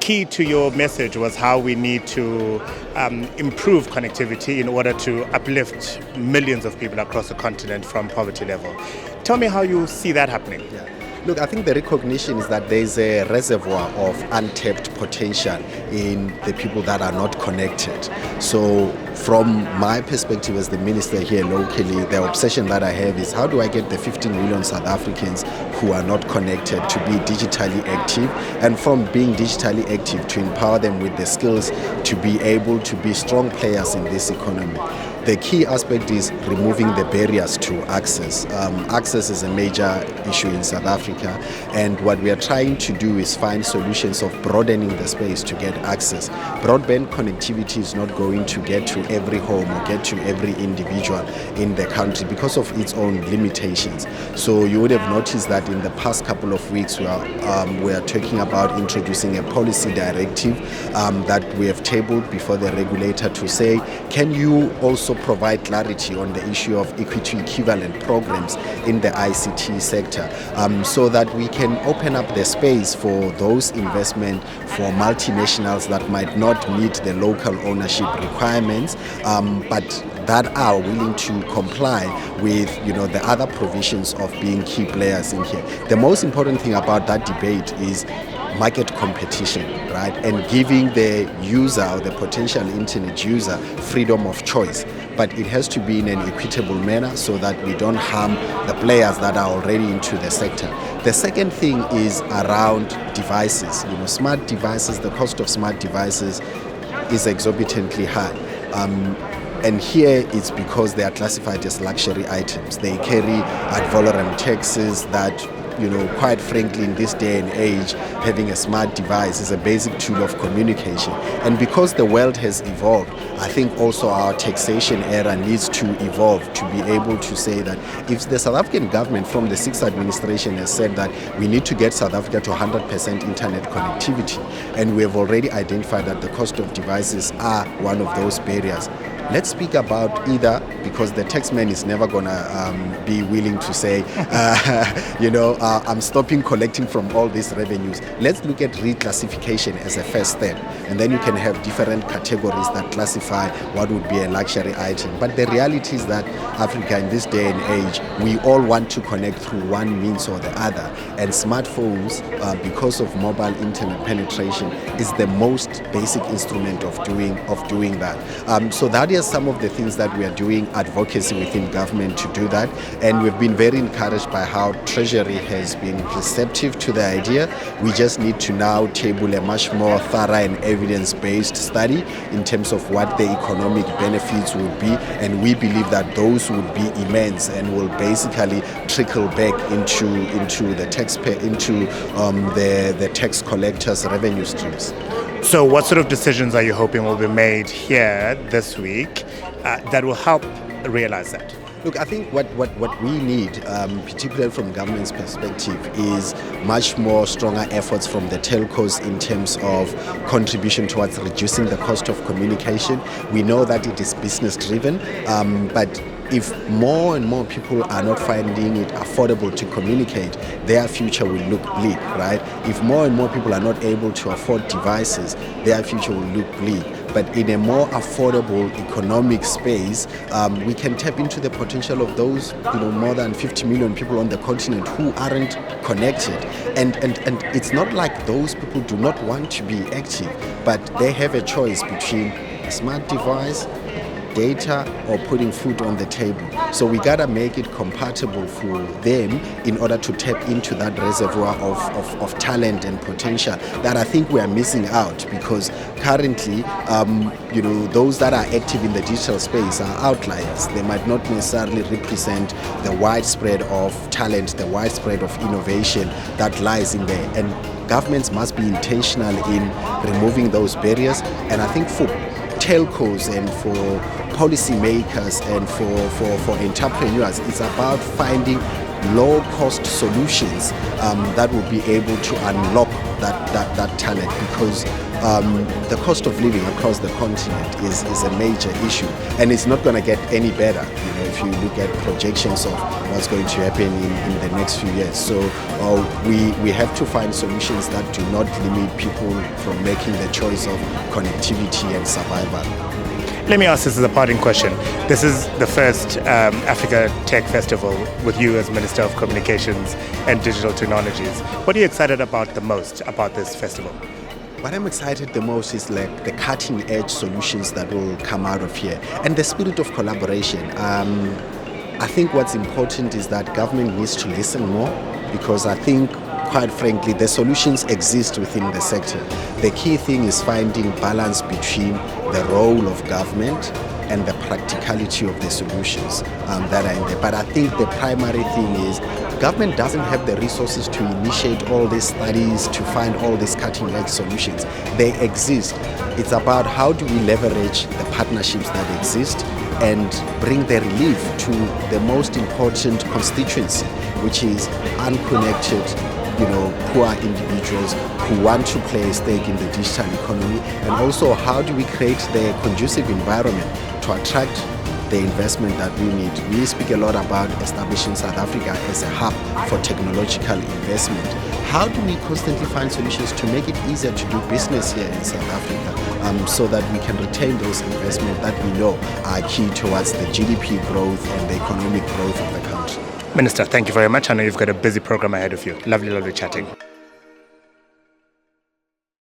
key to your message was how we need to improve connectivity in order to uplift millions of people across the continent from poverty level. Tell me how you see that happening. Yeah. Look, I think the recognition is that there's a reservoir of untapped potential in the people that are not connected. So from my perspective as the minister here locally, the obsession that I have is how do I get the 15 million South Africans who are not connected to be digitally active, and from being digitally active to empower them with the skills to be able to be strong players in this economy. The key aspect is removing the barriers to access. Access is a major issue in South Africa, and what we are trying to do is find solutions of broadening the space to get access. Broadband connectivity is not going to get to every home or get to every individual in the country because of its own limitations. So you would have noticed that in the past couple of weeks we are talking about introducing a policy directive that we have tabled before the regulator to say, can you also provide clarity on the issue of equity equivalent programs in the ICT sector, so that we can open up the space for those investment for multinationals that might not meet the local ownership requirements, but that are willing to comply with the other provisions of being key players in here. The most important thing about that debate is market competition, right? And giving the user or the potential internet user freedom of choice. But it has to be in an equitable manner so that we don't harm the players that are already into the sector. The second thing is around devices. Smart devices, the cost of smart devices is exorbitantly high. And here it's because they are classified as luxury items. They carry ad valorem taxes that, quite frankly, in this day and age, having a smart device is a basic tool of communication. And because the world has evolved, I think also our taxation era needs to evolve to be able to say that if the South African government from the 6th administration has said that we need to get South Africa to 100% internet connectivity, and we have already identified that the cost of devices are one of those barriers, let's speak about either, because the taxman is never going to be willing to say, I'm stopping collecting from all these revenues. Let's look at reclassification as a first step. And then you can have different categories that classify what would be a luxury item. But the reality is that Africa in this day and age, we all want to connect through one means or the other. And smartphones, because of mobile internet penetration, is the most basic instrument of doing that. So that is some of the things that we are doing advocacy within government to do that, and we've been very encouraged by how Treasury has been receptive to the idea. We just need to now table a much more thorough and evidence-based study in terms of what the economic benefits would be, and we believe that those would be immense and will basically trickle back into the taxpayer, into the tax collectors' revenue streams. So what sort of decisions are you hoping will be made here this week that will help realize that? Look, I think what we need, particularly from government's perspective, is much more stronger efforts from the telcos in terms of contribution towards reducing the cost of communication. We know that it is business driven, but if more and more people are not finding it affordable to communicate, their future will look bleak, right? If more and more people are not able to afford devices, their future will look bleak. But in a more affordable economic space, we can tap into the potential of those, more than 50 million people on the continent who aren't connected. And it's not like those people do not want to be active, but they have a choice between a smart device, data, or putting food on the table. So we gotta make it compatible for them in order to tap into that reservoir of talent and potential that I think we are missing out, because currently those that are active in the digital space are outliers. They might not necessarily represent the widespread of talent, the widespread of innovation that lies in there, and governments must be intentional in removing those barriers. And I think for telcos and for policymakers and for entrepreneurs, it's about finding low-cost solutions that will be able to unlock that talent, because the cost of living across the continent is a major issue, and it's not going to get any better, if you look at projections of what's going to happen in the next few years. So we have to find solutions that do not limit people from making the choice of connectivity and survival. Let me ask this as a parting question. This is the first Africa Tech Festival with you as Minister of Communications and Digital Technologies. What are you excited about the most about this festival? What I'm excited the most is like the cutting edge solutions that will come out of here and the spirit of collaboration. I think what's important is that government needs to listen more, because I think, quite frankly, the solutions exist within the sector. The key thing is finding balance between the role of government and the practicality of the solutions that are in there. But I think the primary thing is government doesn't have the resources to initiate all these studies, to find all these cutting-edge solutions. They exist. It's about how do we leverage the partnerships that exist and bring the relief to the most important constituency, which is unconnected, poor individuals who want to play a stake in the digital economy. And also, how do we create the conducive environment to attract the investment that we need? We speak a lot about establishing South Africa as a hub for technological investment. How do we constantly find solutions to make it easier to do business here in South Africa, so that we can retain those investments that we know are key towards the GDP growth and the economic growth of the country? Minister, thank you very much. I know you've got a busy program ahead of you. Lovely, lovely chatting.